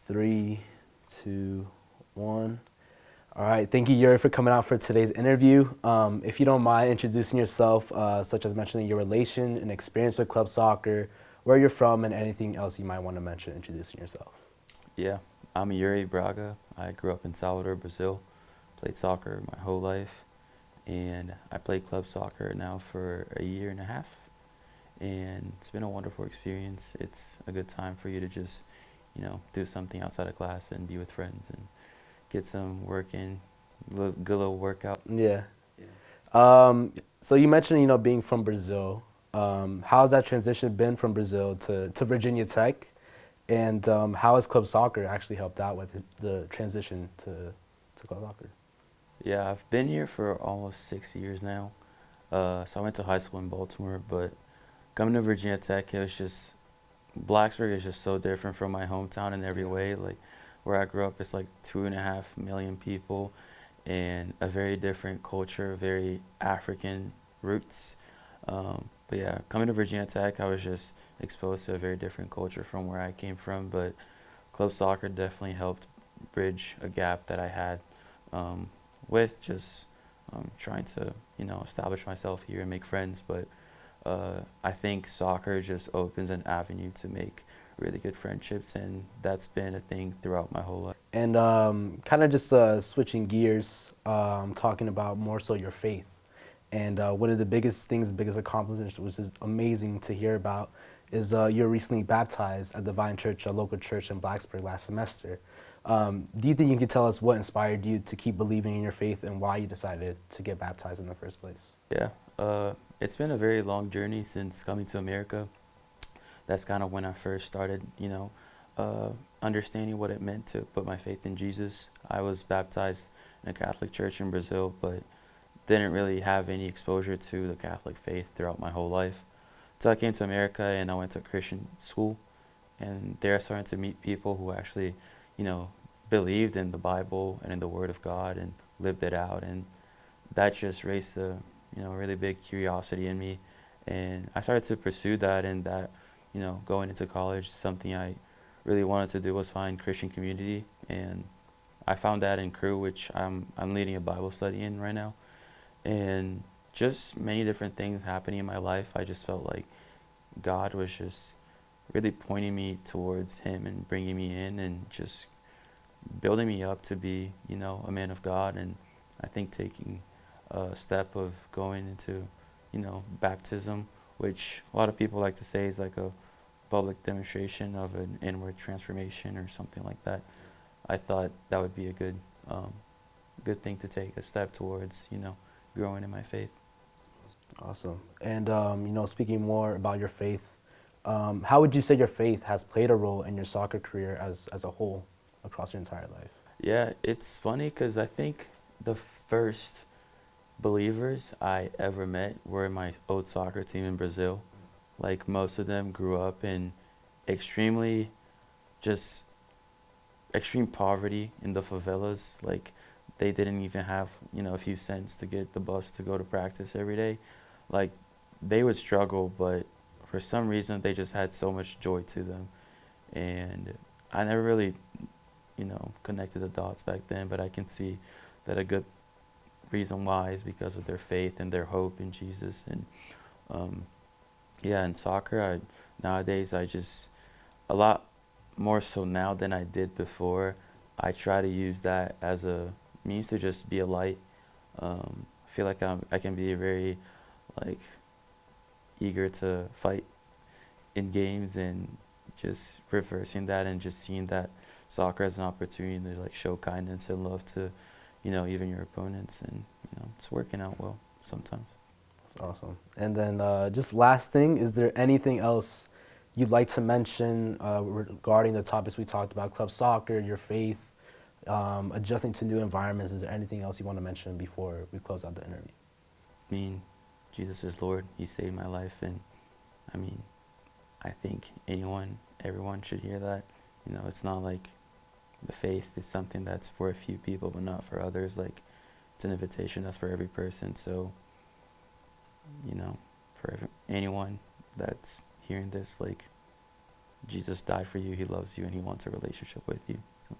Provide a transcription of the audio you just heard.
Three, two, one. All right. Thank you, Yuri, for coming out for today's interview. If you don't mind introducing yourself, such as mentioning your relation and experience with club soccer, where you're from, and anything else you might want to mention introducing yourself. Yeah, I'm Yuri Braga. I grew up in Salvador, Brazil. Played soccer my whole life, and I played club soccer now for a year and a half. And it's been a wonderful experience. It's a good time for you to just, do something outside of class and be with friends and get some work in, good little workout. Yeah. Yeah. So you mentioned, being from Brazil. How's that transition been from Brazil to Virginia Tech? And how has club soccer actually helped out with the transition to club soccer? Yeah, I've been here for almost 6 years now. So I went to high school in Baltimore, but coming to Virginia Tech, it was just Blacksburg is just so different from my hometown in every way. Like where I grew up, it's like 2.5 million people, and a very different culture, very African roots. But yeah, coming to Virginia Tech, I was just exposed to a very different culture from where I came from. But club soccer definitely helped bridge a gap that I had um, with just trying to establish myself here and make friends. But I think soccer just opens an avenue to make really good friendships, and that's been a thing throughout my whole life. And kind of just switching gears, talking about more so your faith. And one of the biggest things, biggest accomplishments, which is amazing to hear about, is you're recently baptized at Divine Church, a local church in Blacksburg last semester. Do you think you could tell us what inspired you to keep believing in your faith and why you decided to get baptized in the first place? Yeah, it's been a very long journey since coming to America. That's kind of when I first started, uh, understanding what it meant to put my faith in Jesus. I was baptized in a Catholic church in Brazil, but didn't really have any exposure to the Catholic faith throughout my whole life. So I came to America and I went to a Christian school, and there I started to meet people who actually, you know, believed in the Bible and in the Word of God and lived it out, and that just raised a, really big curiosity in me, and I started to pursue that. And that, going into college, something I really wanted to do was find Christian community, and I found that in Crew, which I'm leading a Bible study in right now, and just many different things happening in my life. I just felt like God was just really pointing me towards Him and bringing me in and just building me up to be, a man of God. And I think taking a step of going into, baptism, which a lot of people like to say is like a public demonstration of an inward transformation or something like that. I thought that would be a good thing to take a step towards, growing in my faith. Awesome. And speaking more about your faith, how would you say your faith has played a role in your soccer career as a whole across your entire life? Yeah, it's funny because I think the first believers I ever met were in my old soccer team in Brazil. Like most of them grew up in extremely just extreme poverty in the favelas. Like they didn't even have, a few cents to get the bus to go to practice every day. Like they would struggle, but for some reason they just had so much joy to them. And I never really, connected the dots back then, but I can see that a good reason why is because of their faith and their hope in Jesus. And um, yeah, in soccer, nowadays I just a lot more so now than I did before. I try to use that as a means to just be a light. I feel like I can be very like eager to fight in games, and just reversing that and just seeing that soccer as an opportunity to like show kindness and love to, even your opponents, and it's working out well sometimes. That's awesome. And then just last thing, is there anything else you'd like to mention regarding the topics we talked about, club soccer, your faith, adjusting to new environments? Is there anything else you want to mention before we close out the interview? I mean, Jesus is Lord. He saved my life, and I mean, I think everyone should hear that. It's not like the faith is something that's for a few people but not for others. Like it's an invitation that's for every person. So, for anyone that's hearing this, like Jesus died for you. He loves you, and He wants a relationship with you. So.